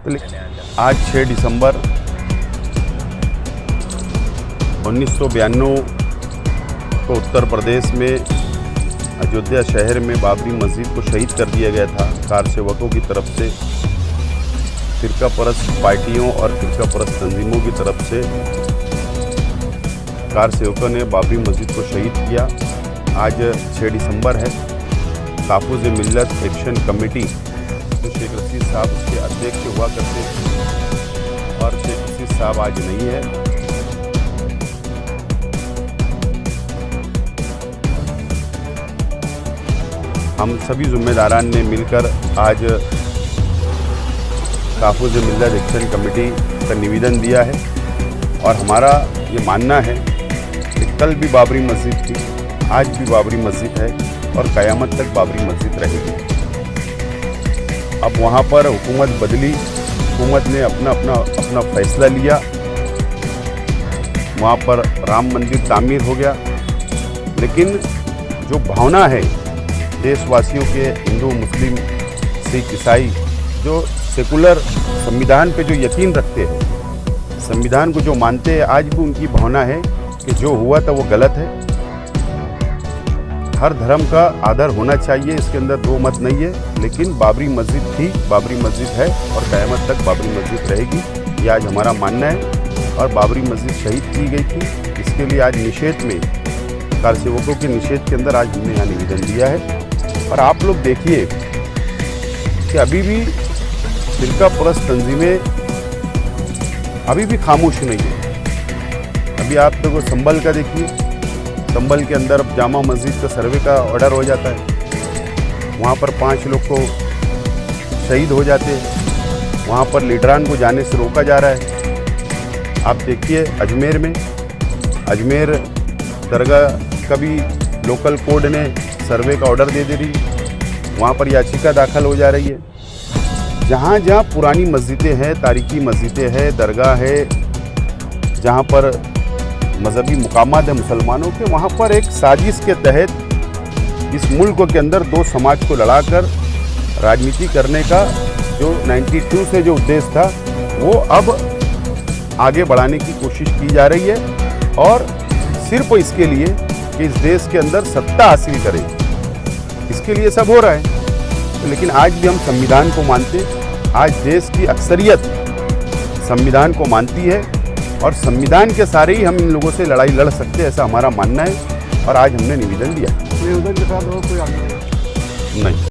आज 6 दिसंबर 1992 को उत्तर प्रदेश में अयोध्या शहर में बाबरी मस्जिद को शहीद कर दिया गया था। कार सेवकों की तरफ से, फिरका परस्त पार्टियों और फिरका परस्त तंजीमों की तरफ से कार सेवकों ने बाबरी मस्जिद को शहीद किया। आज 6 दिसंबर है। ताफ़ुज़ मिल्लत एक्शन कमेटी जो शेख रशीद साहब उसके अध्यक्ष हुआ करते थे और शेख रशीद साहब आज नहीं है। हम सभी ज़िम्मेदारान ने मिलकर आज ताफ़ुज़ मिल्लत एक्शन कमेटी का निवेदन दिया है और हमारा ये मानना है कि कल भी बाबरी मस्जिद थी, आज भी बाबरी मस्जिद है और क़यामत तक बाबरी मस्जिद रहेगी। अब वहाँ पर हुकूमत बदली, हुकूमत ने अपना फैसला लिया, वहाँ पर राम मंदिर तामीर हो गया। लेकिन जो भावना है देशवासियों के, हिंदू मुस्लिम सिख ईसाई, जो सेकुलर संविधान पे जो यकीन रखते हैं, संविधान को जो मानते हैं, आज भी उनकी भावना है कि जो हुआ था वो गलत है। हर धर्म का आदर होना चाहिए, इसके अंदर दो मत नहीं है। लेकिन बाबरी मस्जिद थी, बाबरी मस्जिद है और क़यामत तक बाबरी मस्जिद रहेगी, ये आज हमारा मानना है। और बाबरी मस्जिद शहीद की गई थी, इसके लिए आज निषेध में, कार सेवकों के निषेध के अंदर आज हमने यहाँ निवेदन दिया है। और आप लोग देखिए कि अभी भी फिरका परस्त तंजीमें अभी भी खामोश नहीं है। अभी आप लोगों संभल का देखिए, संभल के अंदर जामा मस्जिद का सर्वे का ऑर्डर हो जाता है, वहाँ पर 5 लोग को शहीद हो जाते हैं, वहाँ पर लीडरान को जाने से रोका जा रहा है। आप देखिए अजमेर में, अजमेर दरगाह का भी लोकल कोड ने सर्वे का ऑर्डर दे रही, वहाँ पर याचिका दाखिल हो जा रही है। जहाँ जहाँ पुरानी मस्जिदें हैं, तारीखी मस्जिदें हैं, दरगाह है, जहाँ पर मजहबी मुकामात है मुसलमानों के, वहाँ पर एक साजिश के तहत इस मुल्क के अंदर दो समाज को लड़ाकर राजनीति करने का जो 92 से जो उद्देश्य था वो अब आगे बढ़ाने की कोशिश की जा रही है। और सिर्फ इसके लिए कि इस देश के अंदर सत्ता हासिल करें, इसके लिए सब हो रहा है। लेकिन आज भी हम संविधान को मानते, आज देश की अक्सरियत संविधान को मानती है और संविधान के सारे ही हम इन लोगों से लड़ाई लड़ सकते हैं, ऐसा हमारा मानना है। और आज हमने निवेदन दिया। निवेदन के साथ और कोई आगे नहीं।